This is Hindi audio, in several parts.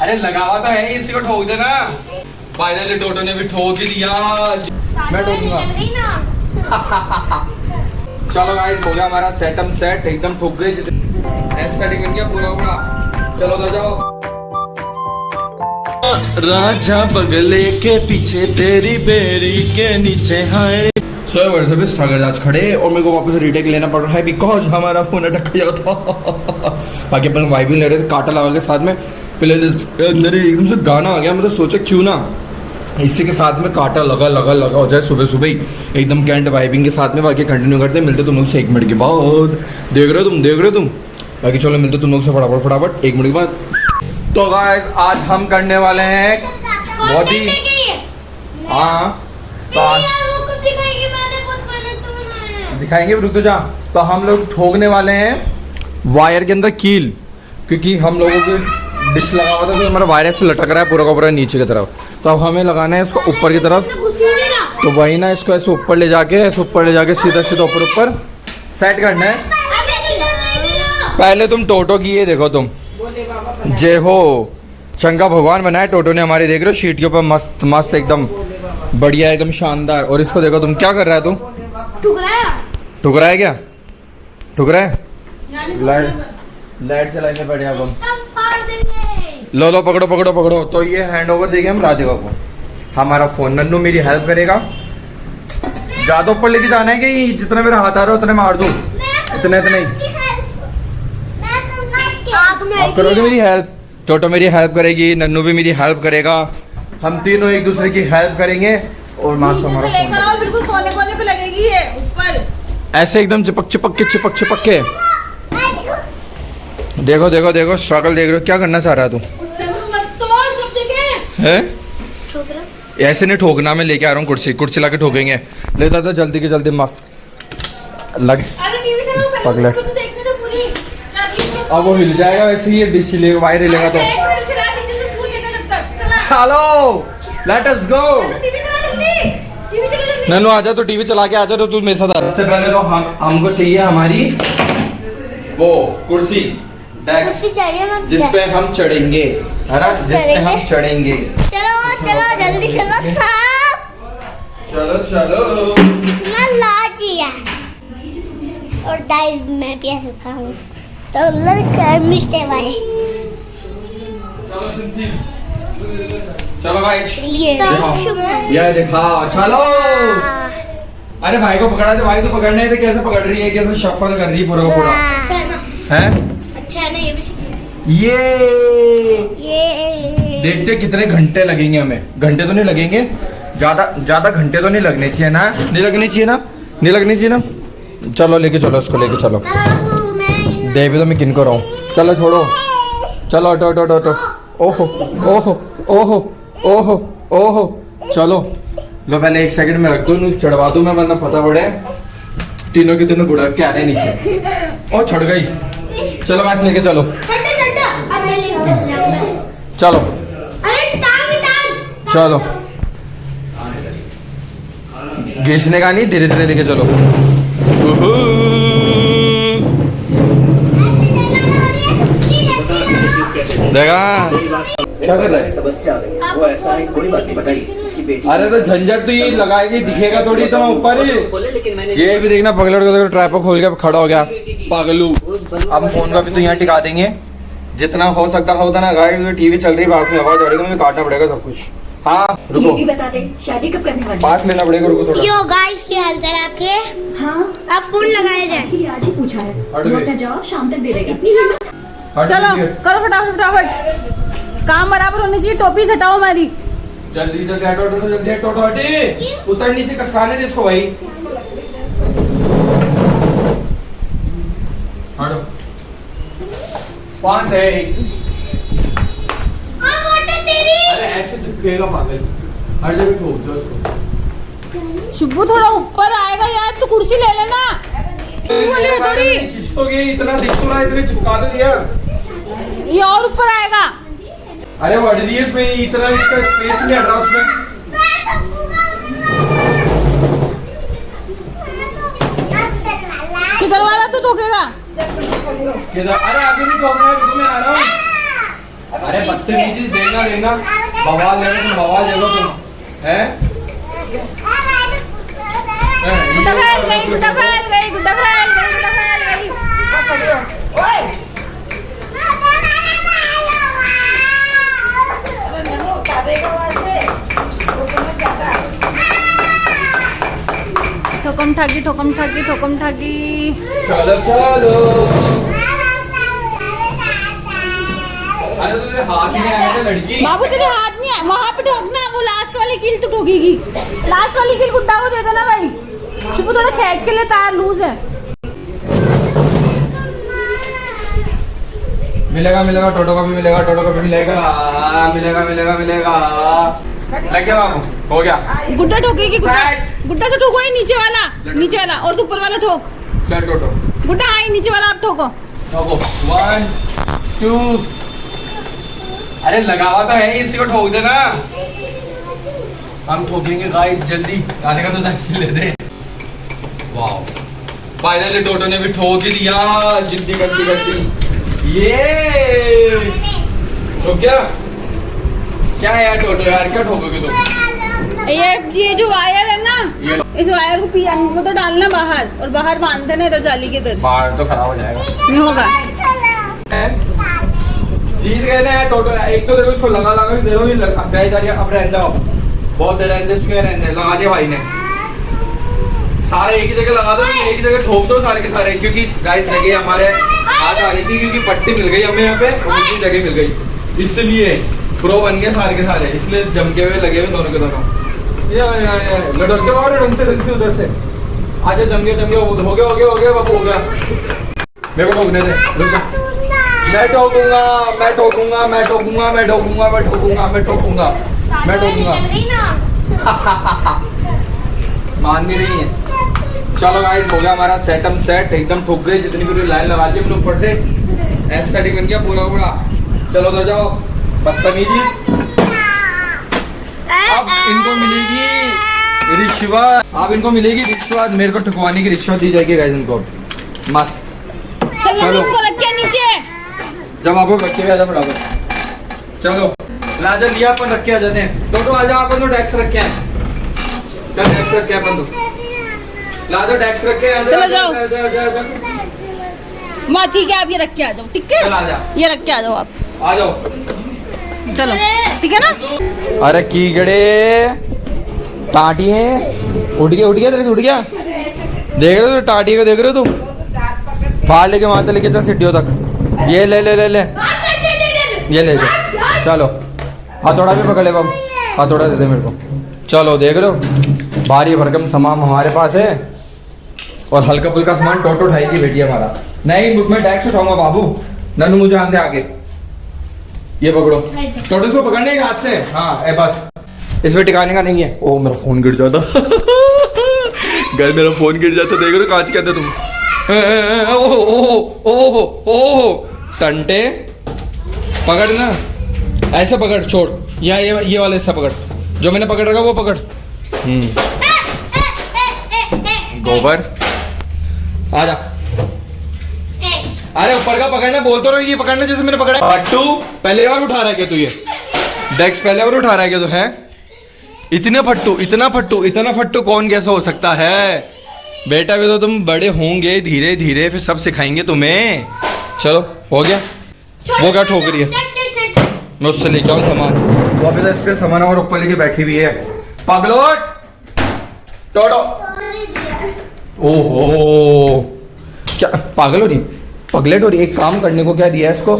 अरे लगावा तो है, इसी को ठोक देना। फाइनली टोटो ने भी ठोक ही दिया। मैं ठोकूंगा। चलो गाइस, हो गया हमारा सेटअप सेट, एकदम ठोक गए, एस्थेटिक बन गया पूरा पूरा। चलो तो जाओ। राजा बगले के पीछे तेरी बेरी के नीचे हाय। सो वर्ष भी स्ट्रगल आज खड़े और मेरे को वापस रीटेक लेना पड़ रहा है बिकॉज हमारा फोन अटक गया था। बाकी अपन वाइब भी ले रहे थे काटा लगा के साथ में। पहले अंदर एकदम से गाना आ गया, मतलब सोचा क्यों ना इसी के साथ में काटा लगा लगा लगा हो जाए सुबह सुबह ही एकदम कैंट वाइबिंग के साथ में। बाकी कंटिन्यू करते मिलते तुम लोग से 1 मिनट के बाद। देख रहे हो तुम। बाकी चलो मिलते तुम लोग से फटाफट 1 मिनट के बाद। तो गाइस आज हम करने वाले हैं बहुत ही हाँ दिखाएंगे, रुक जा। तो हम लोग ठोकने वाले हैं वायर के अंदर कील, क्योंकि हम लोगों के डिश लगा हुआ था तो हमारा वायर से लटक रहा है पूरा का पूरा नीचे की तरफ। तो अब हमें लगाना है इसको ऊपर की तरफ। तो वही ना, इसको ऐसे ऊपर ले जाके सीधा सीधा ऊपर सेट करना है। पहले तुम टोटो की ये देखो, तुम जय हो शंकर भगवान बनाए टोटो ने हमारे। देख रहे हो शीट के ऊपर मस्त मस्त एकदम बढ़िया एकदम शानदार। और इसको देखो तुम क्या कर रहा है, तुम ठुक रहा है क्या? ठुक रहा है? लाइट चलाने पड़े अब हम। लो पकड़ो। तो ये हैंड ओवर देंगे हम राधिका को। हमारा फोन नन्नू मेरी हेल्प करेगा। ज्यादा ऊपर लेके जाना है कि जितना मेरा हाथ आ रहा है उतने मैं मार दूं? इतने ही आप करोगे मेरी हेल्प। टोटो मेरी हेल्प करेगी, नन्नू भी मेरी हेल्प करेगा, हम तीनों एक दूसरे की हेल्प करेंगे। और मास्टर हमारा फोन बिल्कुल कोने पे लगेगी ये ऊपर ऐसे एकदम चिपक के। देखो स्ट्रगल देख रहे हो। क्या करना चाह रहा है तू? है ऐसे नहीं ठोकना, मैं लेके आ रहा हूँ कुर्सी लाके ठोकेंगे। लेता था जल्दी के जल्दी मस्त लग पगले। अब वो हिल जाएगा वैसे ही, ये डिश हिलेगा, वायर हिलेगा तो। चलो लेट अस गो। नन्नू आजा, तो टीवी चला के आजा। तो तू मेरे साथ आ। सबसे पहले तो हमको चाहिए हमारी वो कुर्सी डेस्क जिसपे हम चढ़ेंगे, है ना? जिसपे हम चढ़ेंगे। चलो जल्दी चलो साहब। चलो कितना लाजिया। और गाइस मैं भी ऐसे खाऊं तो लड़का मिलते वाले। चलो गाइस ये देखा। चलो अरे भाई को पकड़ा दे। भाई तो पकड़ने थे, कैसे पकड़ रही है, कैसे शफल कर रही है पूरा पूरा। अच्छा है ना? है अच्छा है ना? ये भी ये देखते कितने घंटे लगेंगे हमें। घंटे तो नहीं लगेंगे, ज्यादा घंटे तो नहीं लगने चाहिए ना? नहीं लगनी चाहिए ना? चलो लेके चलो इसको, लेके चलो। देवी तो मैं किन को रहा हूँ। चलो छोड़ो, चलो ऑटो। ओहो चलो लो पहले 1 सेकंड में रख दो, चढ़वा दूं मैं, वरना पता पड़े तीनों के तीनों गुड़ा के आ रहे नीचे। ओ छड़ गई। चलो मैं लेके चलो। चलो घिसने का नहीं, धीरे धीरे लेके चलो। देखा क्या कर रहा है? समस्या वो ऐसा है, कोई बात नहीं बताइए। इसकी बेटी अरे तो झंझट तो ये लगाएगी, दिखेगा थोड़ी इतना ऊपर ही। ये भी देखना पगलड़ को ट्राइपॉड खोल के खड़ा हो गया पागलू। अब फोन का भी तो यहाँ टिका देंगे जितना हो सकता होता ना। गाइस टीवी चल रही है, पास में आवाज आ रही है, मुझे काटना पड़ेगा सब कुछ। हाँ रुको, बता दे शादी कब करने वाली? पास लेना पड़ेगा, रुको थोड़ा। यो गाइस क्या हाल चाल आपके? हाँ आप फोन लगाए जाए। आज ही पूछा है, हट गए। अपना जवाब शाम तक दे देगा। चलो करो फटाफट। काम बराबर होनी चाहिए। टोपी हटाओ हमारी। जल्दी हटो, हटे उतर नीचे, कसकाने दे इसको भाई। हटो 5 है। अरे ऐसे चिपकेगा पागल, हर जगह ठोक दो उसको। शुभू थोड़ा ऊपर आएगा यार, तू कुर्सी ले लेना। थोड़ी खींचोगे, इतना दिख तो रहा है, इतने चिपका दो यार। ये और ऊपर आएगा। अरे वो एडीएस में इतना इसका स्पेस नहीं हट रहा उसमें। किधर वाला तू ठोकेगा? अरे आगे नहीं ठोकना है, मैं आ रहा हूँ। अरे बदतमीजी देना देना बवाल देखो तुम, बवाल देखो तुम हैं। गुड्डा फैल गई, गुड्डा फैल गई, गुड्डा फैल गई, गुड्डा फैल गई। ठोकम ठाकी, ठोकम ठाकी, ठोकम ठाकी। चलो चलो। अरे तुझे हाथ में आया था लड़की। बाबू तेरे हाथ नहीं आया, वहाँ पे ठोकना, वो लास्ट वाली कील तो ठोकेगी। लास्ट वाली कील गुड्डा को दे दो ना भाई। शुभू थोड़ा खींच के ले, तार लूज है। मिलेगा मिलेगा, टोटो का भी मिलेगा, टोटो का भी मिलेगा, मिलेगा मिलेगा मिलेगा। लग गया बाबू, हो गया। गुड्डा ठोकेगी, गुड्डा गुड्डा से ठोको, ये नीचे वाला, नीचे वाला और तू ऊपर वाला ठोक। चल टोटो गुड्डा हाँ, ये नीचे वाला आप ठोको। ठोको 1 2। अरे लगावा तो है, इसी को ठोक देना। हम ठोकेंगे गाइस जल्दी, गाने का तो टैक्सी ले दे। वाओ, फाइनली टोटो ने भी ठोक ही दिया, जिद्दी करती करती। ये ठोक गया। क्या यार टोटो यार, क्या ठोकोगे तुम? ये जो वायर है ना, ये इस वायर को को तो डालना बाहर, और बाहर बांध देना इधर जाली के इधर। बाहर तो खराब हो जाएगा। नहीं होगा। जीत गए ना टोटो। एक तो देखो इसको लगा लगा के दे रहा हूँ, जा रही है। अब रहने दो, बहुत देर रहने दे, इसमें रहने दे। लगा दिया भाई ने सारे, एक ही जगह लगा दो, एक ही जगह ठोक दो सारे के सारे। क्योंकि गाइस जगह हमारे हाथ आ रही थी, क्योंकि पट्टी मिल गई हमें यहाँ पे, और दूसरी जगह मिल गई, इसलिए प्रो बन गए सारे के सारे। इसलिए जम के हुए लगे हुए दोनों के दोनों। लड़क से और ढंग से उधर से आजा। जम गए हो गया हो गया बाबू, हो गया। मेरे को ठोकने दे, रुक जा। मैं ठोकूंगा मैं ठोकूंगा मैं ठोकूंगा मैं ठोकूंगा मैं ठोकूंगा मैं ठोकूंगा मैं ठोकूंगा। मान नहीं रही है। चलो गाइस, हो गया हमारा सेटअप सेट, एकदम ठोक गए। जितनी पूरी लाइन लगा दी हमने ऊपर से, एस्थेटिक बन गया पूरा पूरा। चलो उधर जाओ बदतमीजी। अब इनको मिलेगी रिश्वत, अब इनको मिलेगी रिश्वत। मेरे को ठुकवाने की रिश्वत दी जाएगी गाइस इनको। मस्त। चलो नीचे जब आपको रख के आ जाओ बराबर। चलो लाजा लिया अपन, रख के आ जाते हैं। टोटो आ जाओ, अपन तो टैक्स रख के आए। चल टैक्स रख के अपन तो लाजा, टैक्स रख के आ जाओ। चलो जाओ। माँ ठीक है, आप ये रख के आ जाओ। ठीक है, चल आ जा, ये रख के आ जाओ आप। आ जाओ। चलो ठीक है ना। अरे की गड़े टाटी है, उठ गया तेरे से, उठ गया। देख रहे हो टाटी को, देख रहे हो तुम? फाड़ लेके वहां तक लेके चल सीढ़ियों तक। ये ले ले ले ले, ये ले ले। चलो हथौड़ा भी पकड़ ले बाबू, हथौड़ा दे दे मेरे को। चलो देख रहे हो, भारी भरकम सामान हमारे पास है, और हल्का फुल्का सामान टोटो उठाएगी बेटी हमारा। नहीं मैं टैक्स उठाऊंगा बाबू, नन्नू मुझे आंदे आगे। ये पकड़ो टोटो, इसको पकड़ने के हाथ से। हाँ ए बस, इसमें टिकाने का नहीं है। ओ मेरा फोन गिर जाता। घर मेरा फोन गिर जाता, देख रहे हो कांच के अंदर तुम। ओहो टंटे पकड़ना, ऐसे पकड़, छोड़। ये वाले ऐसा पकड़, जो मैंने पकड़ रखा वो पकड़। गोबर आजा। अरे ऊपर का पकड़ना, बोलता रहो ये पकड़ना जैसे मैंने पकड़ा। फट्टू पहले बार उठा रहा है क्या तू? ये डेक्स पहले बार उठा रहा है क्या तू? है इतने फट्टू, इतना फट्टू, इतना फट्टू कौन कैसा हो सकता है? बेटा भी तो तुम बड़े होंगे, धीरे धीरे फिर सब सिखाएंगे तुम्हें। चलो हो गया। वो क्या ठोक रही है? मैं उससे लेके आऊँ सामान। वो अभी तो इसके सामान और ऊपर लेके बैठी हुई है। पगलोट टोटो। ओहो क्या पागल हो रही, पगलेट हो रही। एक काम करने को क्या दिया है इसको,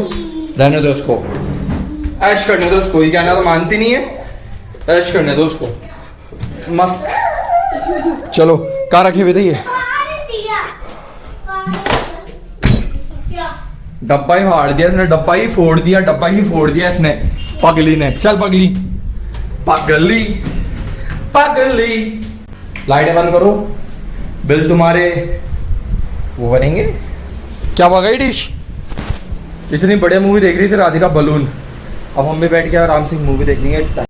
रहने दो उसको, ऐश करने दो उसको। ये कहना तो मानती नहीं है, ऐश करने दो उसको मस्त। चलो कहाँ रखे हुए थे ये? डब्बा ही फाड़ दिया इसने, डब्बा ही फोड़ दिया, डब्बा ही फोड़ दिया इसने, पगली ने। चल पगली पगली पगली। लाइटें बंद करो, बिल तुम्हारे वो बनेंगे। क्या हुआ गई डिश? इतनी बढ़िया मूवी देख रही थी राधिका बलून, अब हम भी बैठ के आराम से मूवी देख लेंगे।